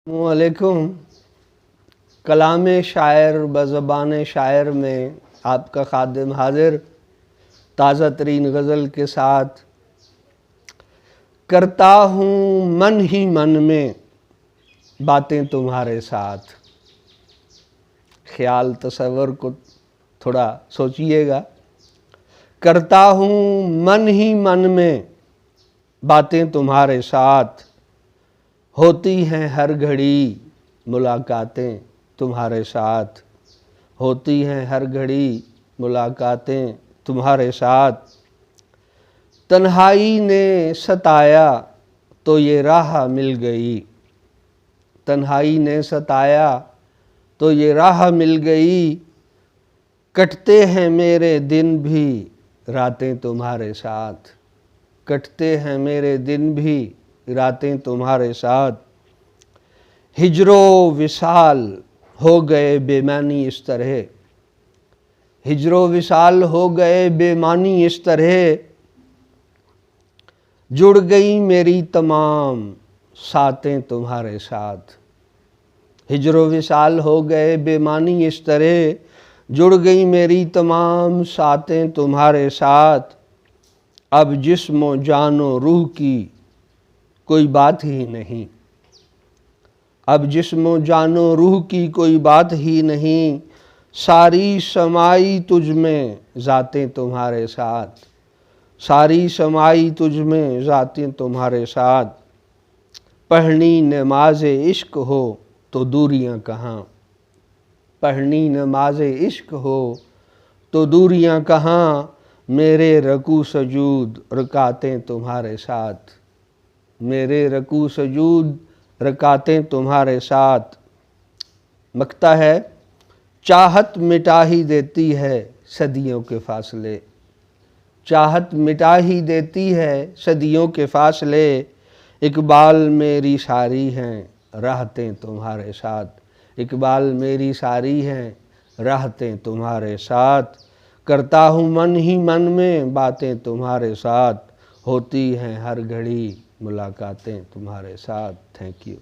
वालेकुम। कलाम शायर बज़बान शायर में आपका खादिम हाजिर ताज़ा तरीन गज़ल के साथ। करता हूँ मन ही मन में बातें तुम्हारे साथ। ख्याल तसव्वुर को थोड़ा सोचिएगा। करता हूँ मन ही मन में बातें तुम्हारे साथ, होती हैं हर घड़ी मुलाकातें तुम्हारे साथ, होती हैं हर घड़ी मुलाकातें तुम्हारे साथ। तन्हाई ने सताया तो ये राह मिल गई, तन्हाई ने सताया तो ये राह मिल गई। कटते हैं मेरे दिन भी रातें तुम्हारे साथ, कटते हैं मेरे दिन भी रातें तुम्हारे साथ। हिजरो विसाल हो गए बेमानी इस तरह, हिजरो विसाल हो गए बेमानी इस तरह। जुड़ गई मेरी तमाम सातें तुम्हारे साथ, हिजरो विसाल हो गए बेमानी इस तरह। जुड़ गई मेरी तमाम सातें तुम्हारे साथ। अब जिस्म जानो रूह की कोई बात ही नहीं, अब जिस्म जानो रूह की कोई बात ही नहीं। सारी समाई तुझ में ज़ातें तुम्हारे साथ, सारी समाई तुझ में ज़ातें तुम्हारे साथ। पढ़नी नमाज इश्क हो तो दूरियां कहाँ, पढ़नी नमाज इश्क हो तो दूरियां कहाँ। मेरे रकू सजूद रकातें तुम्हारे साथ, मेरे रकू सजूद रकातें तुम्हारे साथ। मकता है चाहत मिटा ही देती है सदियों के फासले, चाहत मिटा ही देती है सदियों के फासले। इकबाल मेरी सारी हैं राहतें तुम्हारे साथ, इकबाल मेरी सारी हैं राहतें तुम्हारे साथ। करता हूँ मन ही मन में बातें तुम्हारे साथ, होती हैं हर घड़ी मुलाकातें तुम्हारे साथ। Thank you.